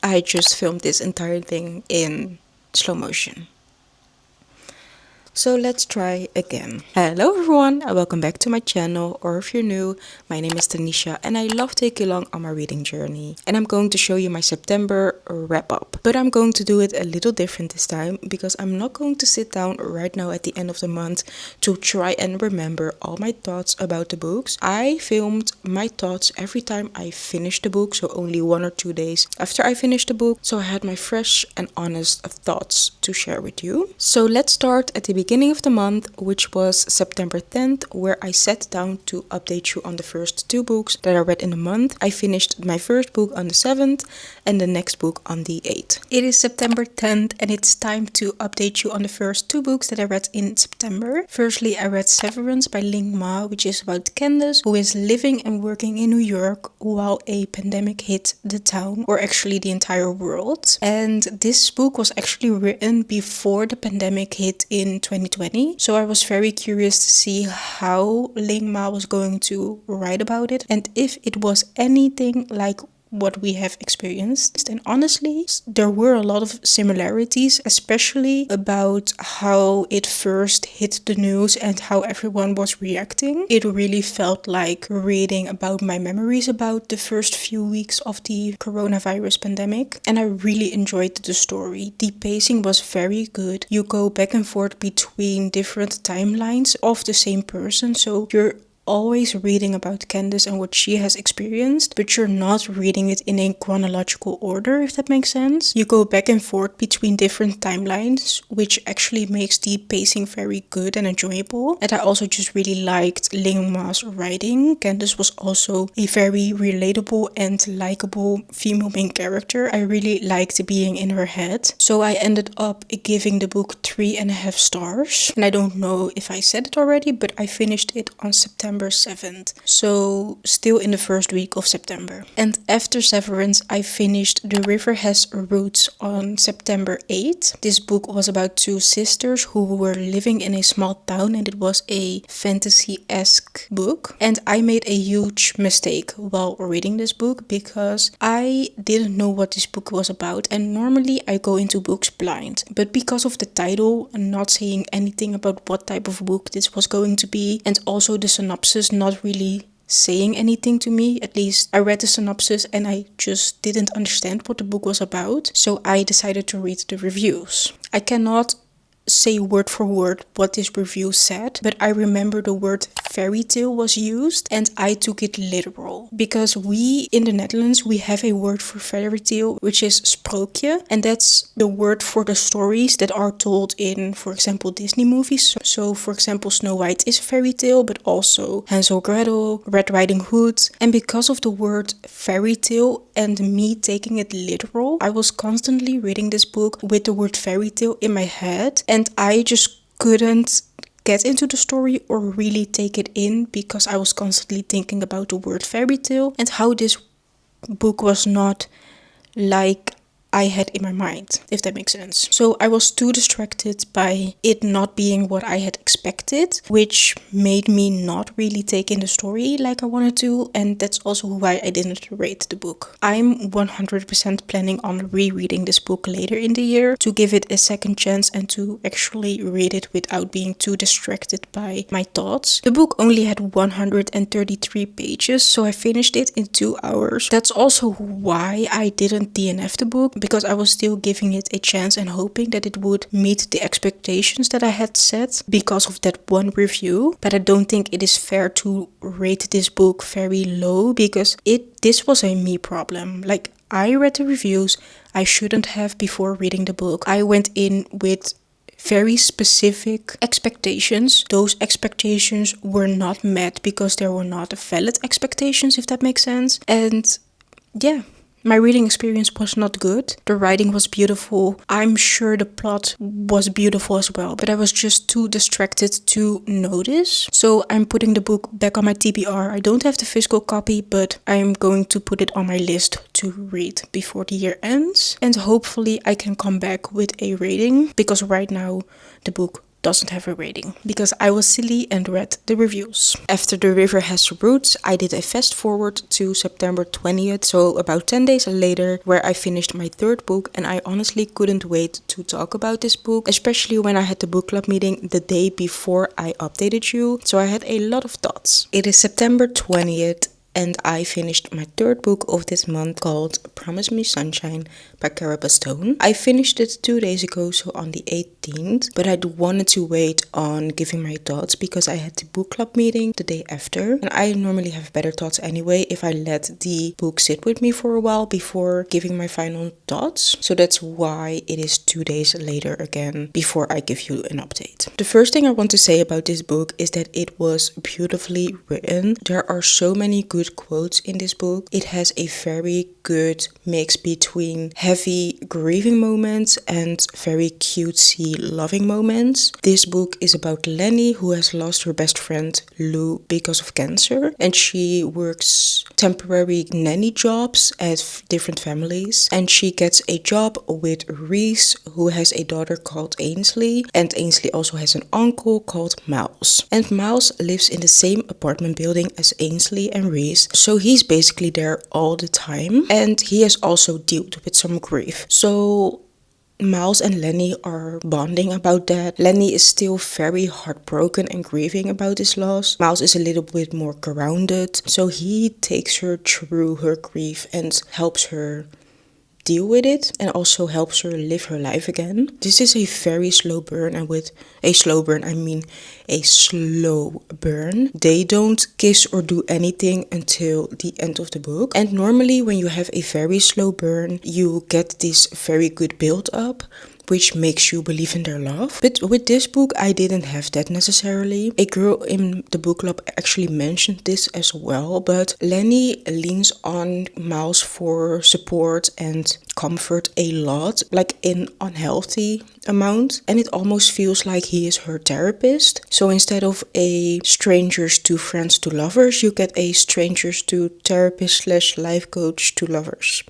I just filmed this entire thing in slow motion. So let's try again. Hello everyone and welcome back to my channel, or if you're new, my name is Tanisha and I love taking you along on my reading journey. And I'm going to show you my September wrap up. But I'm going to do it a little different this time because I'm not going to sit down right now at the end of the month to try and remember all my thoughts about the books. I filmed my thoughts every time I finished the book, so only 1 or 2 days after I finished the book. So I had my fresh and honest thoughts to share with you. So let's start at the beginning of the month, which was September 10th, where I sat down to update you on the first 2 books that I read in the month. I finished my first book on the 7th and the next book on the 8th. It is September 10th and it's time to update you on the first 2 books that I read in September. Firstly, I read Severance by Ling Ma, which is about Candace, who is living and working in New York while a pandemic hit the town, or actually the entire world. And this book was actually written before the pandemic hit in 2020. So I was very curious to see how Ling Ma was going to write about it and if it was anything like what we have experienced. And honestly, there were a lot of similarities, especially about how it first hit the news and how everyone was reacting. It really felt like reading about my memories about the first few weeks of the coronavirus pandemic, and I really enjoyed the story. The pacing was very good. You go back and forth between different timelines of the same person, so you're always reading about Candace and what she has experienced, but you're not reading it in a chronological order, if that makes sense. You go back and forth between different timelines, which actually makes the pacing very good and enjoyable. And I also just really liked Ling Ma's writing. Candace was also a very relatable and likable female main character. I really liked being in her head. So I ended up giving the book 3.5 stars. And I don't know if I said it already, but I finished it on September 7th, so still in the first week of September. And after Severance, I finished The River Has Roots on September 8th. This book was about 2 sisters who were living in a small town, and it was a fantasy-esque book. And I made a huge mistake while reading this book because I didn't know what this book was about, and normally I go into books blind. But because of the title and not saying anything about what type of book this was going to be, and also the synopsis not really saying anything to me, at least I read the synopsis and I just didn't understand what the book was about, so I decided to read the reviews. I cannot say word for word what this review said, but I remember the word fairy tale was used and I took it literal, because we in the Netherlands, we have a word for fairy tale which is sprookje, and that's the word for the stories that are told in, for example, Disney movies. So for example, Snow White is a fairy tale, but also Hansel Gretel, Red Riding Hood. And because of the word fairy tale and me taking it literal, I was constantly reading this book with the word fairy tale in my head, and I just couldn't get into the story or really take it in because I was constantly thinking about the word fairy tale and how this book was not like I had in my mind, if that makes sense. So I was too distracted by it not being what I had expected, which made me not really take in the story like I wanted to, and that's also why I didn't rate the book. I'm 100% planning on rereading this book later in the year to give it a second chance and to actually read it without being too distracted by my thoughts. The book only had 133 pages, so I finished it in 2 hours. That's also why I didn't DNF the book, because I was still giving it a chance and hoping that it would meet the expectations that I had set because of that one review. But I don't think it is fair to rate this book very low because this was a me problem. Like, I read the reviews I shouldn't have before reading the book. I went in with very specific expectations. Those expectations were not met because there were not valid expectations, if that makes sense. And yeah, my reading experience was not good. The writing was beautiful. I'm sure the plot was beautiful as well, but I was just too distracted to notice. So I'm putting the book back on my TBR. I don't have the physical copy, but I'm going to put it on my list to read before the year ends. And hopefully I can come back with a rating, because right now the book doesn't have a rating because I was silly and read the reviews. After The River Has Roots, I did a fast forward to September 20th, so about 10 days later, where I finished my third book, and I honestly couldn't wait to talk about this book, especially when I had the book club meeting the day before I updated you, so I had a lot of thoughts. It is September 20th, and I finished my third book of this month called Promise Me Sunshine by Cara Bastone. I finished it 2 days ago, so on the 18th, but I wanted to wait on giving my thoughts because I had the book club meeting the day after, and I normally have better thoughts anyway if I let the book sit with me for a while before giving my final thoughts. So that's why it is 2 days later again before I give you an update. The first thing I want to say about this book is that it was beautifully written. There are so many good quotes in this book. It has a very good mix between heavy grieving moments and very cutesy loving moments. This book is about Lenny, who has lost her best friend Lou because of cancer, and she works temporary nanny jobs at different families, and she gets a job with Reese, who has a daughter called Ainsley, and Ainsley also has an uncle called Miles, and Miles lives in the same apartment building as Ainsley and Reese, so he's basically there all the time, and he has also dealt with some grief. So Miles and Lenny are bonding about that. Lenny is still very heartbroken and grieving about his loss. Miles is a little bit more grounded, so he takes her through her grief and helps her deal with it and also helps her live her life again. This is a very slow burn, and with a slow burn I mean a slow burn. They don't kiss or do anything until the end of the book, and normally when you have a very slow burn you get this very good build up which makes you believe in their love. But with this book, I didn't have that necessarily. A girl in the book club actually mentioned this as well, but Lenny leans on Miles for support and comfort a lot, like in unhealthy amount, and it almost feels like he is her therapist. So instead of a strangers to friends to lovers, you get a strangers to therapist slash life coach to lovers.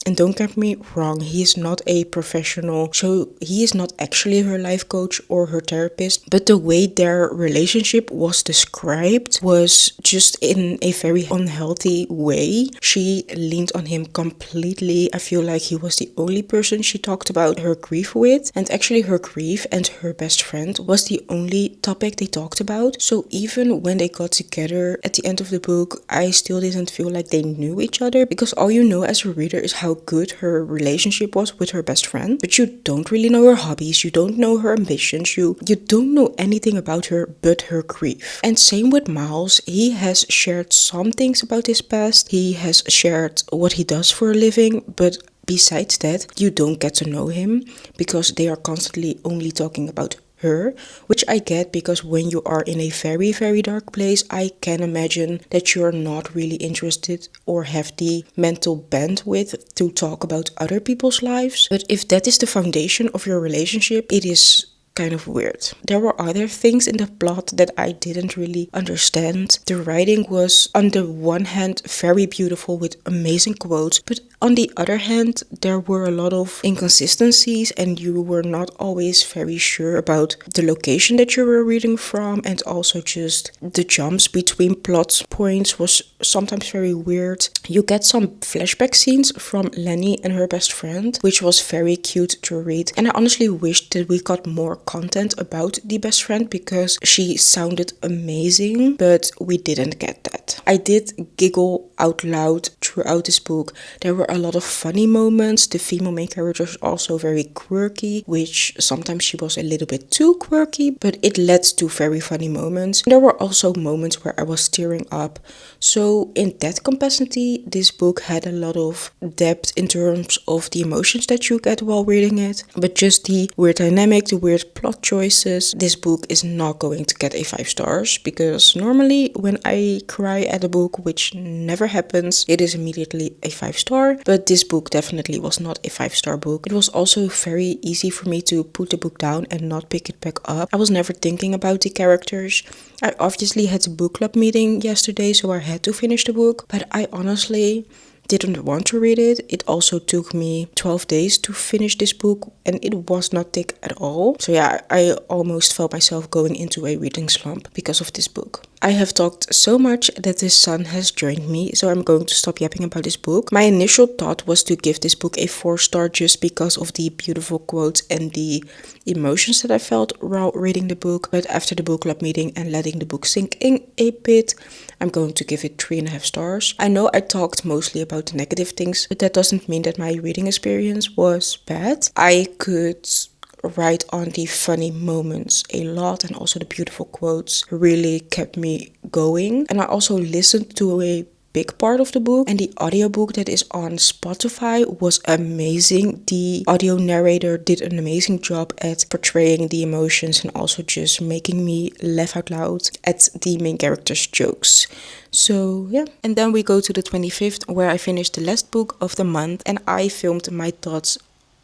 And don't get me wrong, he is not a professional, so he is not actually her life coach or her therapist, but the way their relationship was described was just in a very unhealthy way. She leaned on him completely. I feel like he was the only person she talked about her grief with, and actually her grief and her best friend was the only topic they talked about. So even when they got together at the end of the book, I still didn't feel like they knew each other, because all you know as a reader is how good her relationship was with her best friend, but you don't really know her hobbies, you don't know her ambitions, you don't know anything about her but her grief. And same with Miles, he has shared some things about his past, he has shared what he does for a living, but besides that, you don't get to know him because they are constantly only talking about her, which I get, because when you are in a very, very dark place, I can imagine that you're not really interested or have the mental bandwidth to talk about other people's lives. But if that is the foundation of your relationship, it is kind of weird. There were other things in the plot that I didn't really understand. The writing was on the one hand very beautiful with amazing quotes, but on the other hand there were a lot of inconsistencies and you were not always very sure about the location that you were reading from, and also just the jumps between plot points was sometimes very weird. You get some flashback scenes from Lenny and her best friend, which was very cute to read, and I honestly wished that we got more content about the best friend because she sounded amazing, but we didn't get that. I did giggle out loud throughout this book. There were a lot of funny moments. The female main character was also very quirky, which sometimes she was a little bit too quirky, but it led to very funny moments. There were also moments where I was tearing up. So in that capacity, this book had a lot of depth in terms of the emotions that you get while reading it, but just the weird dynamic, the weird plot choices, this book is not going to get a 5 stars, because normally when I cry at a book, which never happens, it is immediately a 5 star, but this book definitely was not a 5-star book. It was also very easy for me to put the book down and not pick it back up. I was never thinking about the characters. I obviously had a book club meeting yesterday, so I had to finish the book, but I honestly didn't want to read it. It also took me 12 days to finish this book, and it was not thick at all. So yeah, I almost felt myself going into a reading slump because of this book. I have talked so much that the sun has joined me, so I'm going to stop yapping about this book. My initial thought was to give this book a 4-star just because of the beautiful quotes and the emotions that I felt while reading the book. But after the book club meeting and letting the book sink in a bit, I'm going to give it 3.5 stars. I know I talked mostly about the negative things, but that doesn't mean that my reading experience was bad. I could write on the funny moments a lot, and also the beautiful quotes really kept me going. And I also listened to a big part of the book, and the audiobook that is on Spotify was amazing. The audio narrator did an amazing job at portraying the emotions and also just making me laugh out loud at the main character's jokes. So yeah, and then we go to the 25th, where I finished the last book of the month, and I filmed my thoughts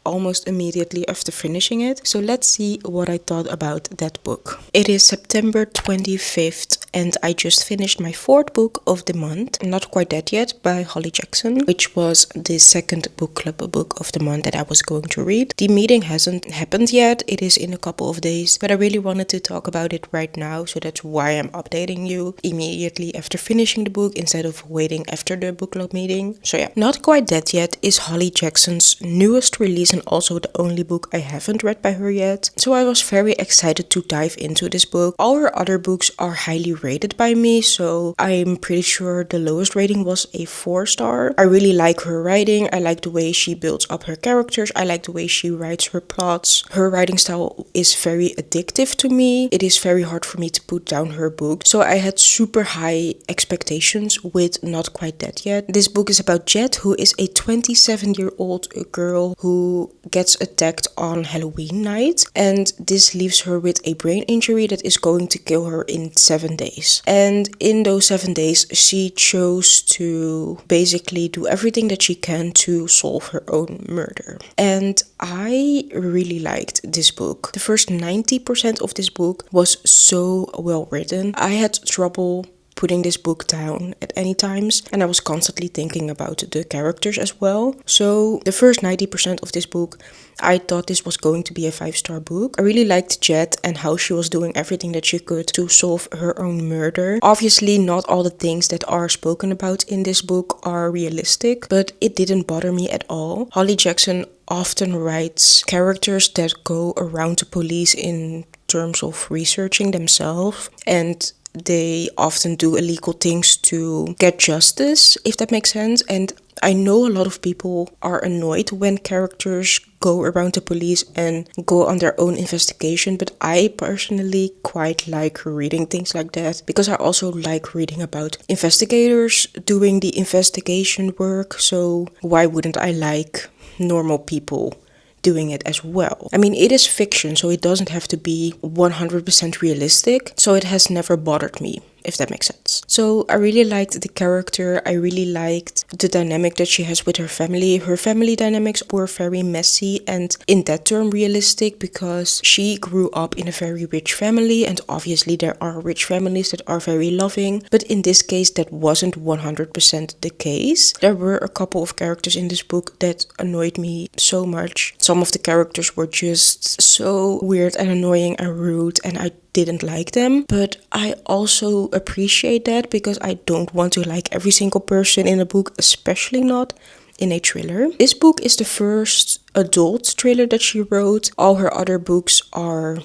almost immediately after finishing it. So let's see what I thought about that book. It is September 25th, and I just finished my 4th book of the month. Not quite that yet, by Holly Jackson, which was the 2nd book club book of the month that I was going to read. The meeting hasn't happened yet. It is in a couple of days, but I really wanted to talk about it right now, so that's why I'm updating you immediately after finishing the book instead of waiting after the book club meeting. So yeah, Not Quite Dead Yet is Holly Jackson's newest release and also the only book I haven't read by her yet. So I was very excited to dive into this book. All her other books are highly rated by me, so I'm pretty sure the lowest rating was a 4-star. I really like her writing. I like the way she builds up her characters. I like the way she writes her plots. Her writing style is very addictive to me. It is very hard for me to put down her book. So I had super high expectations with Not Quite Dead Yet. This book is about Jet, who is a 27-year-old girl who gets attacked on Halloween night, and this leaves her with a brain injury that is going to kill her in 7 days. And in those 7 days, she chose to basically do everything that she can to solve her own murder. And I really liked this book. The first 90% of this book was so well written. I had trouble putting this book down at any times, and I was constantly thinking about the characters as well. So the first 90% of this book, I thought this was going to be a 5-star book. I really liked Jet and how she was doing everything that she could to solve her own murder. Obviously, not all the things that are spoken about in this book are realistic, but it didn't bother me at all. Holly Jackson often writes characters that go around the police in terms of researching themselves, and they often do illegal things to get justice, if that makes sense. And I know a lot of people are annoyed when characters go around the police and go on their own investigation, but I personally quite like reading things like that, because I also like reading about investigators doing the investigation work. So why wouldn't I like normal people doing it as well? I mean, it is fiction, so it doesn't have to be 100% realistic, so it has never bothered me, if that makes sense. So I really liked the character. I really liked the dynamic that she has with her family. Her family dynamics were very messy, and in that term realistic, because she grew up in a very rich family, and obviously there are rich families that are very loving, but in this case that wasn't 100% the case. There were a couple of characters in this book that annoyed me so much. Some of the characters were just so weird and annoying and rude, and I didn't like them, but I also appreciate that, because I don't want to like every single person in a book, especially not in a thriller. This book is the first adult thriller that she wrote. All her other books are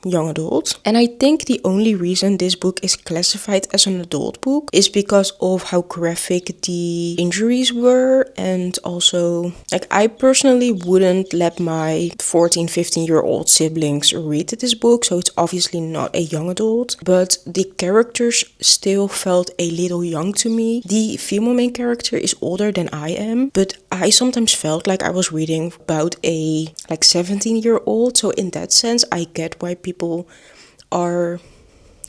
young adult, and I think the only reason this book is classified as an adult book is because of how graphic the injuries were, and also, like, I personally wouldn't let my 14-15-year-old siblings read this book, so it's obviously not a young adult, but the characters still felt a little young to me. The female main character is older than I am, but I sometimes felt like I was reading about a 17-year-old, so in that sense I get why people are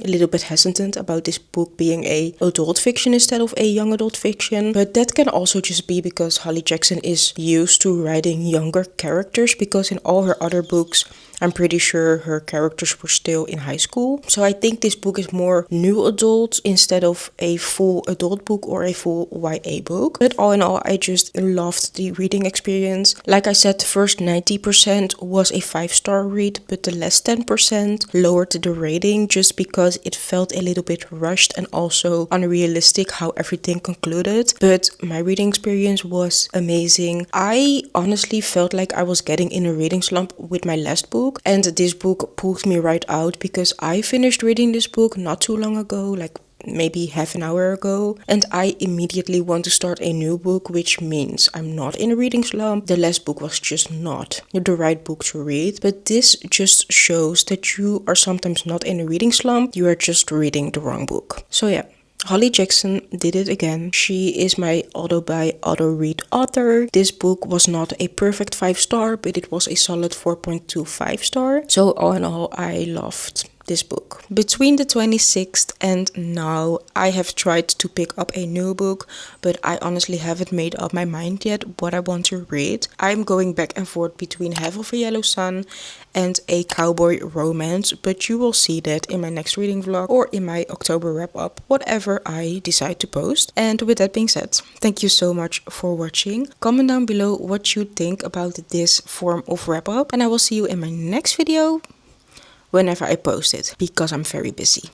a little bit hesitant about this book being a adult fiction instead of a young adult fiction. But that can also just be because Holly Jackson is used to writing younger characters, because in all her other books I'm pretty sure her characters were still in high school. So I think this book is more new adult instead of a full adult book or a full YA book. But all in all, I just loved the reading experience. Like I said, the first 90% was a 5-star read, but the last 10% lowered the rating just because it felt a little bit rushed and also unrealistic how everything concluded. But my reading experience was amazing. I honestly felt like I was getting in a reading slump with my last book, and this book pulled me right out because I finished reading this book not too long ago, like maybe half an hour ago, and I immediately want to start a new book, which means I'm not in a reading slump. The last book was just not the right book to read, but this just shows that you are sometimes not in a reading slump, you are just reading the wrong book. So yeah, Holly Jackson did it again. She is my auto-buy, auto-read author. This book was not a perfect 5-star, but it was a solid 4.25 star. So all in all, I loved this book. Between the 26th and now, I have tried to pick up a new book, but I honestly haven't made up my mind yet what I want to read. I'm going back and forth between Half of a Yellow Sun and a cowboy romance, but you will see that in my next reading vlog or in my October wrap-up, whatever I decide to post. And with that being said, thank you so much for watching. Comment down below what you think about this form of wrap-up, and I will see you in my next video whenever I post it, because I'm very busy.